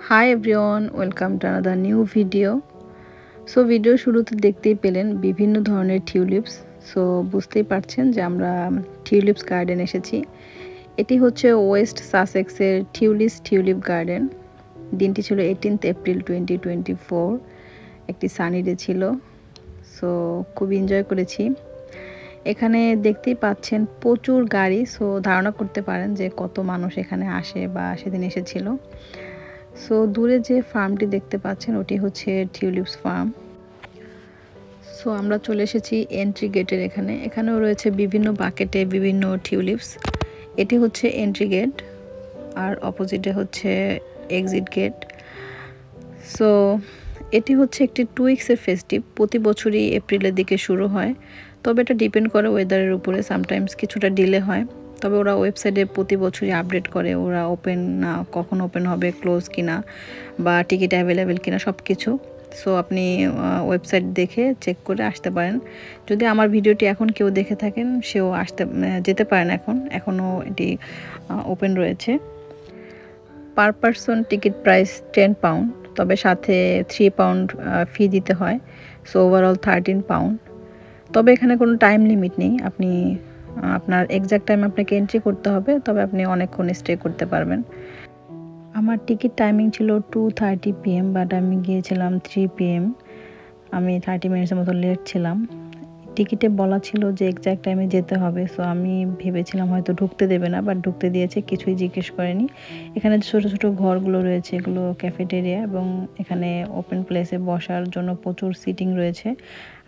Hi everyone, welcome to another new video. So video শুরুতে দেখতেই পেলেন বিভিন্ন ধরনের টিউলিপস। সো বুঝতেই পারছেন যে আমরা টিউলিপস গার্ডেন এসেছি। এটি হচ্ছে ওয়েস্ট সাসেক্সের টিউলিপ গার্ডেন। দিনটি ছিল 18 এপ্রিল 2024। একটি সানি ডে ছিল। সো খুব এনজয় করেছি। এখানে দেখতেই পাচ্ছেন প্রচুর গাড়ি। সো ধারণা করতে পারেন যে কত মানুষ এখানে আসে বা সেদিন এসেছিল। সো দূরে যে ফার্মটি দেখতে পাচ্ছেন ওটি হচ্ছে টিউলিপস ফার্ম। সো আমরা চলে এসেছি এন্ট্রি গেটের এখানেও রয়েছে বিভিন্ন বাকেটে বিভিন্ন টিউলিপস। এটি হচ্ছে এন্ট্রি গেট আর অপোজিটে হচ্ছে এক্সিট গেট। সো এটি হচ্ছে একটি 2 উইকসের ফেস্টিভ, প্রতি বছরই এপ্রিলের দিকে শুরু হয়। তবে এটা ডিপেন্ড করে ওয়েদারের উপরে, সামটাইমস কিছুটা ডিলে হয়। তবে ওরা ওয়েবসাইটে প্রতি বছরই আপডেট করে ওরা ওপেন না, কখন ওপেন হবে, ক্লোজ কিনা বা টিকিট অ্যাভেলেবেল কিনা সব কিছু। সো আপনি ওয়েবসাইট দেখে চেক করে আসতে পারেন। যদি আমার ভিডিওটি এখন কেউ দেখে থাকেন সেও যেতে পারেন, এখনও এটি ওপেন রয়েছে। Per person ticket price 10 pound, তবে সাথে 3 পাউন্ড ফি দিতে হয়। So overall 13 pound. তবে এখানে কোনো টাইম লিমিট নেই, আপনি আপনার এক্স্যাক্ট টাইম আপনাকে এন্ট্রি করতে হবে, তবে আপনি অনেকক্ষণ স্টে করতে পারবেন। আমার টিকিট টাইমিং ছিল 2:30 PM, বাট আমি গিয়েছিলাম 3 PM। আমি 30 মিনিটসের মতো লেট ছিলাম। টিকিটে বলা ছিল যে এক্স্যাক্ট টাইমে যেতে হবে। সো আমি ভেবেছিলাম হয়তো ঢুকতে দেবে না, বাট ঢুকতে দিয়েছে, কিছুই জিজ্ঞেস করেনি। এখানে ছোটো ছোটো ঘরগুলো রয়েছে, এগুলো ক্যাফেটেরিয়া, এবং এখানে ওপেন প্লেসে বসার জন্য প্রচুর সিটিং রয়েছে।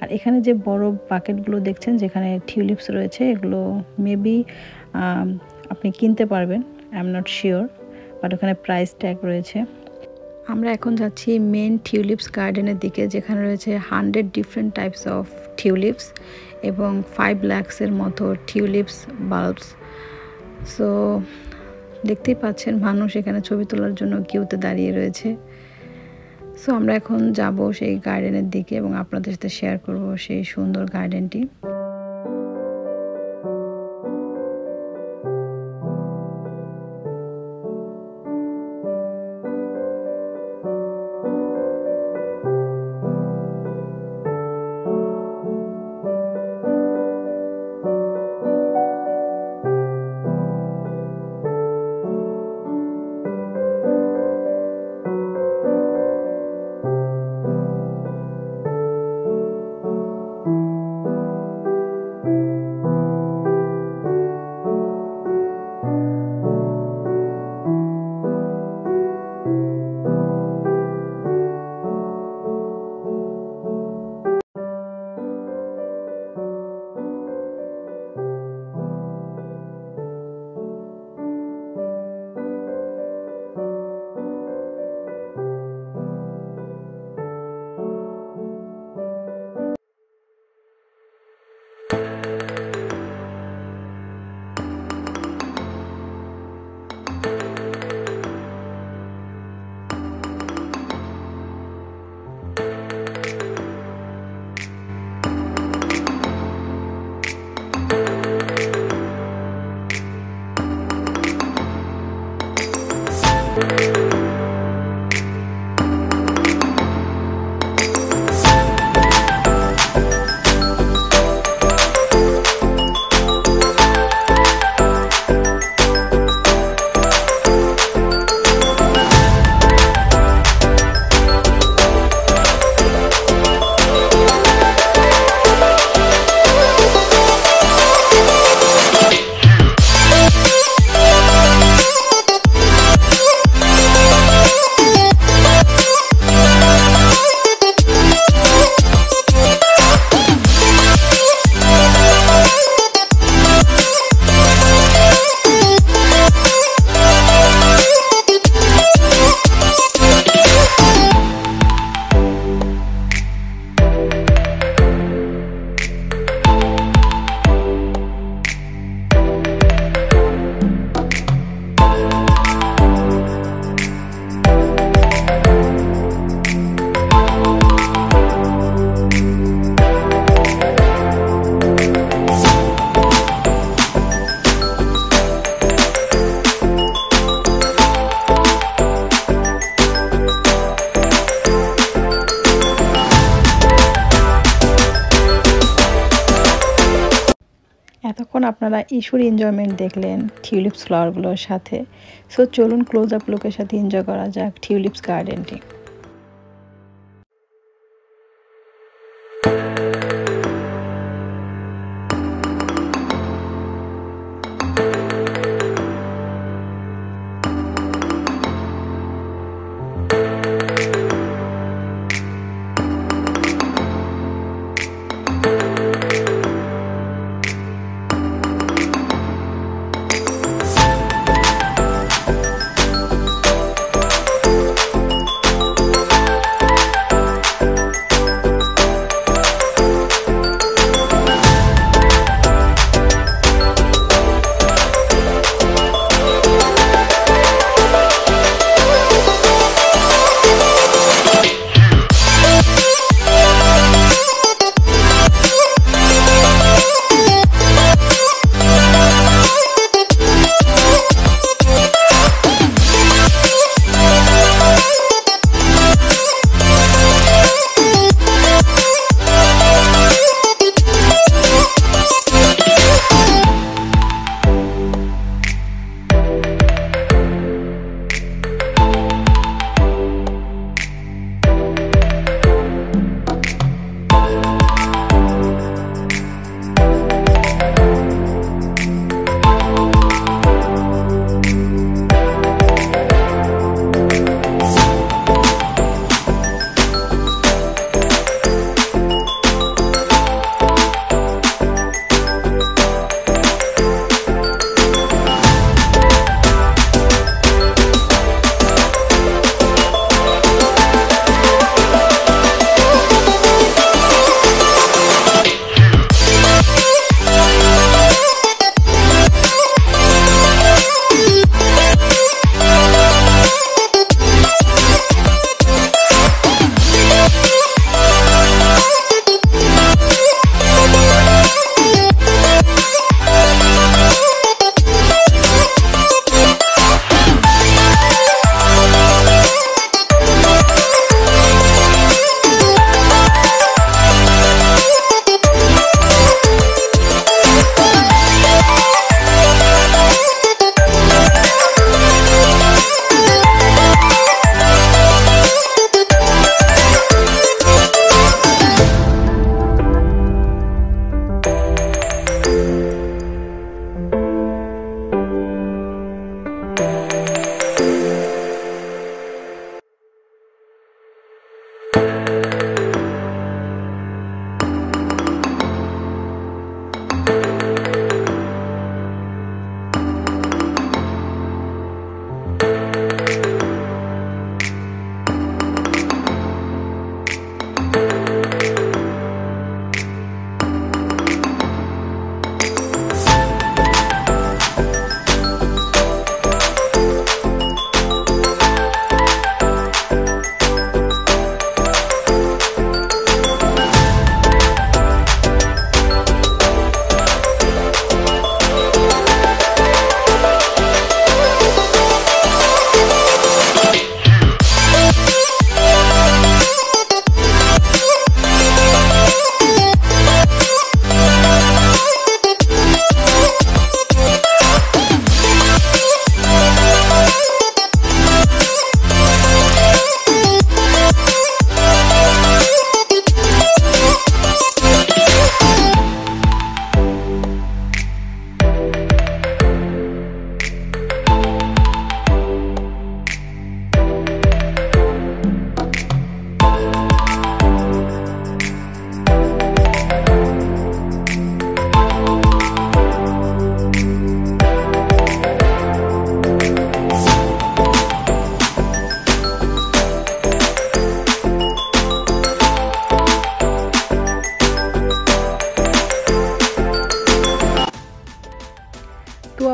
আর এখানে যে বড় বাকেটগুলো দেখছেন যেখানে টিউলিপস রয়েছে, এগুলো মেবি আপনি কিনতে পারবেন, I am not sure, but ওখানে প্রাইস ট্যাগ রয়েছে। আমরা এখন যাচ্ছি মেন টিউলিপস গার্ডেনের দিকে, যেখানে রয়েছে 100 ডিফারেন্ট টাইপস অফ টিউলিপস এবং 5 লাখসের মতো টিউলিপস বাল্বস। সো দেখতেই পাচ্ছেন মানুষ এখানে ছবি তোলার জন্য কিউতে দাঁড়িয়ে রয়েছে। সো আমরা এখন যাব সেই গার্ডেনের দিকে এবং আপনাদের সাথে শেয়ার করব সেই সুন্দর গার্ডেনটি। এতক্ষণ আপনারা ইস্যুর এনজয়মেন্ট দেখলেন টিউলিপস ফ্লাওয়ারগুলোর সাথে। সো চলুন ক্লোজ আপ লুকের সাথে এনজয় করা যাক টিউলিপস গার্ডেনটি।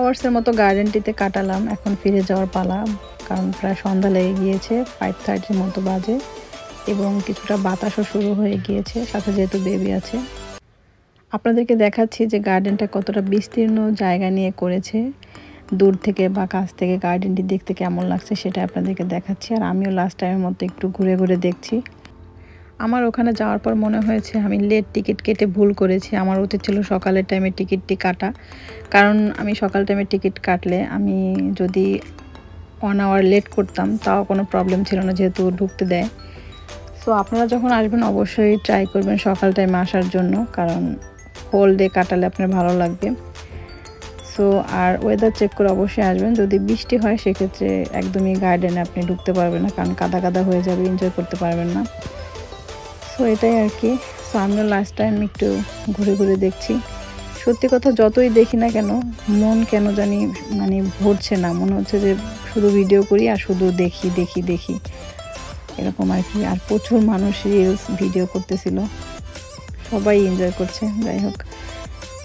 আওয়ার্সের মতো গার্ডেনটিতে কাটালাম। এখন ফিরে যাওয়ার পালা, কারণ প্রায় সন্ধ্যা লেগে গিয়েছে, 5:30 মতো বাজে এবং কিছুটা বাতাসও শুরু হয়ে গিয়েছে, সাথে যেহেতু বেবি আছে। আপনাদেরকে দেখাচ্ছি যে গার্ডেনটা কতটা বিস্তীর্ণ জায়গা নিয়ে করেছে। দূর থেকে বা কাছ থেকে গার্ডেনটি দেখতে কেমন লাগছে সেটা আপনাদেরকে দেখাচ্ছি। আর আমিও লাস্ট টাইমের মতো একটু ঘুরে ঘুরে দেখছি। আমার ওখানে যাওয়ার পর মনে হয়েছে আমি লেট টিকিট কেটে ভুল করেছি। আমার উচিত ছিল সকালের টাইমে টিকিটটি কাটা, কারণ আমি সকাল টাইমে টিকিট কাটলে আমি যদি 1 আওয়ার লেট করতাম তাও কোনো প্রবলেম ছিল না, যেহেতু ঢুকতে দেয়। সো আপনারা যখন আসবেন অবশ্যই ট্রাই করবেন সকাল টাইমে আসার জন্য, কারণ হোল ডে কাটালে আপনার ভালো লাগবে। সো আর ওয়েদার চেক করে অবশ্যই আসবেন। যদি বৃষ্টি হয় সেক্ষেত্রে একদমই গার্ডেনে আপনি ঢুকতে পারবেন না, কারণ কাদা কাদা হয়ে যাবে, এনজয় করতে পারবেন না। সো এটাই আর কি। সো আমরা লাস্ট টাইম একটু ঘুরে ঘুরে দেখছি। সত্যি কথা যতই দেখি না কেন মন কেন জানি মানে ভরছে না, মনে হচ্ছে যে শুধু ভিডিও করি আর শুধু দেখি দেখি দেখি এরকম আর কি। আর প্রচুর মানুষ রিলস ভিডিও করতেছিল, সবাই এনজয় করছে। যাই হোক,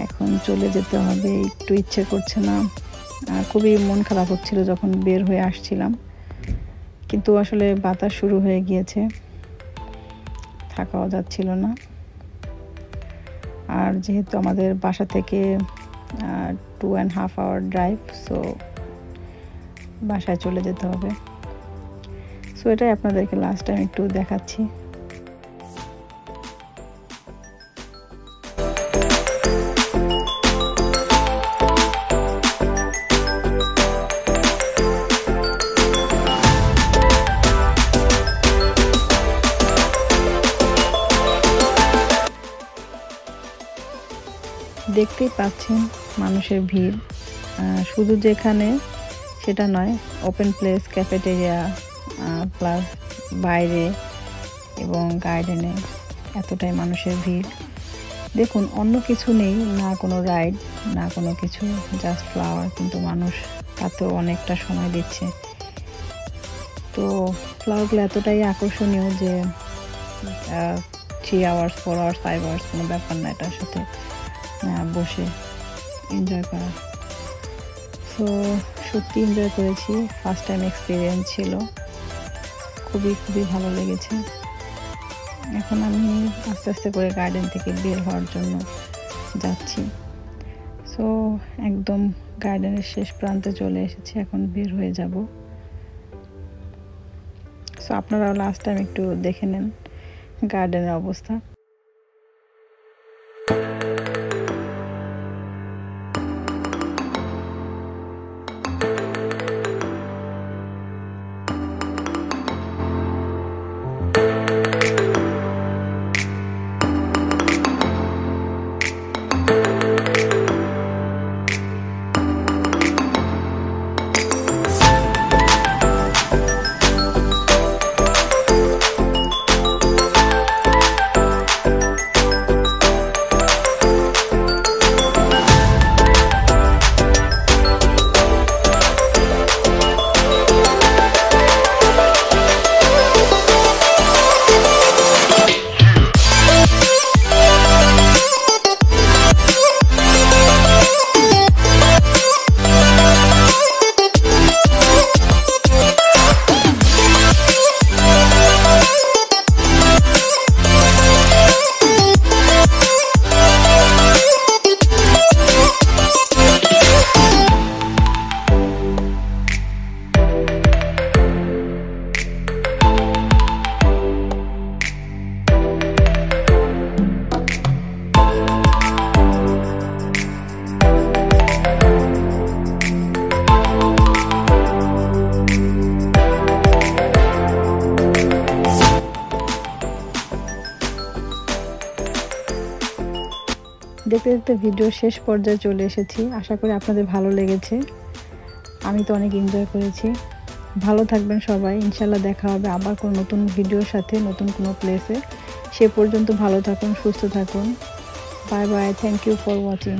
এখন চলে যেতে হবে, একটু ইচ্ছে করছে না। খুবই মন খারাপ হচ্ছিল যখন বের হয়ে আসছিলাম, কিন্তু আসলে বাতাস শুরু হয়ে গিয়েছে, থাকাও যাচ্ছিল না। আর যেহেতু আমাদের বাসা থেকে 2.5 আওয়ার ড্রাইভ, সো বাসায় চলে যেতে হবে। সো এটাই আপনাদেরকে লাস্ট টাইম একটু দেখাচ্ছি। দেখতেই পাচ্ছেন মানুষের ভিড়, শুধু যেখানে সেটা নয়, ওপেন প্লেস, ক্যাফেটেরিয়া, প্লাস বাইরে এবং গার্ডেনে এতটাই মানুষের ভিড়। দেখুন, অন্য কিছু নেই, না কোনো রাইড, না কোনো কিছু, জাস্ট ফ্লাওয়ার, কিন্তু মানুষ তাতেও অনেকটা সময় দিচ্ছে। তো ফ্লাওয়ারগুলো এতটাই আকর্ষণীয় যে 3 আওয়ার্স, 4 আওয়ার্স, 5 আওয়ার্স কোনো ব্যাপার না এটার সাথে বসে এনজয় করা। সো সত্যি এনজয় করেছি, ফার্স্ট টাইম এক্সপিরিয়েন্স ছিল, খুবই খুবই ভালো লেগেছে। এখন আমি আস্তে আস্তে করে গার্ডেন থেকে বের হওয়ার জন্য যাচ্ছি। সো একদম গার্ডেনের শেষ প্রান্তে চলে এসেছি, এখন বের হয়ে যাব। সো আপনারাও লাস্ট টাইম একটু দেখে নেন গার্ডেনের অবস্থা। দেখতে দেখতে ভিডিও শেষ পর্যায়ে চলে এসেছি। আশা করি আপনাদের ভালো লেগেছে, আমি তো অনেক এনজয় করেছি। ভালো থাকবেন সবাই, ইনশাল্লাহ দেখা হবে আবার কোনো নতুন ভিডিওর সাথে, নতুন কোনো প্লেসে। সে পর্যন্ত ভালো থাকুন, সুস্থ থাকুন। Bye bye, thank you for watching.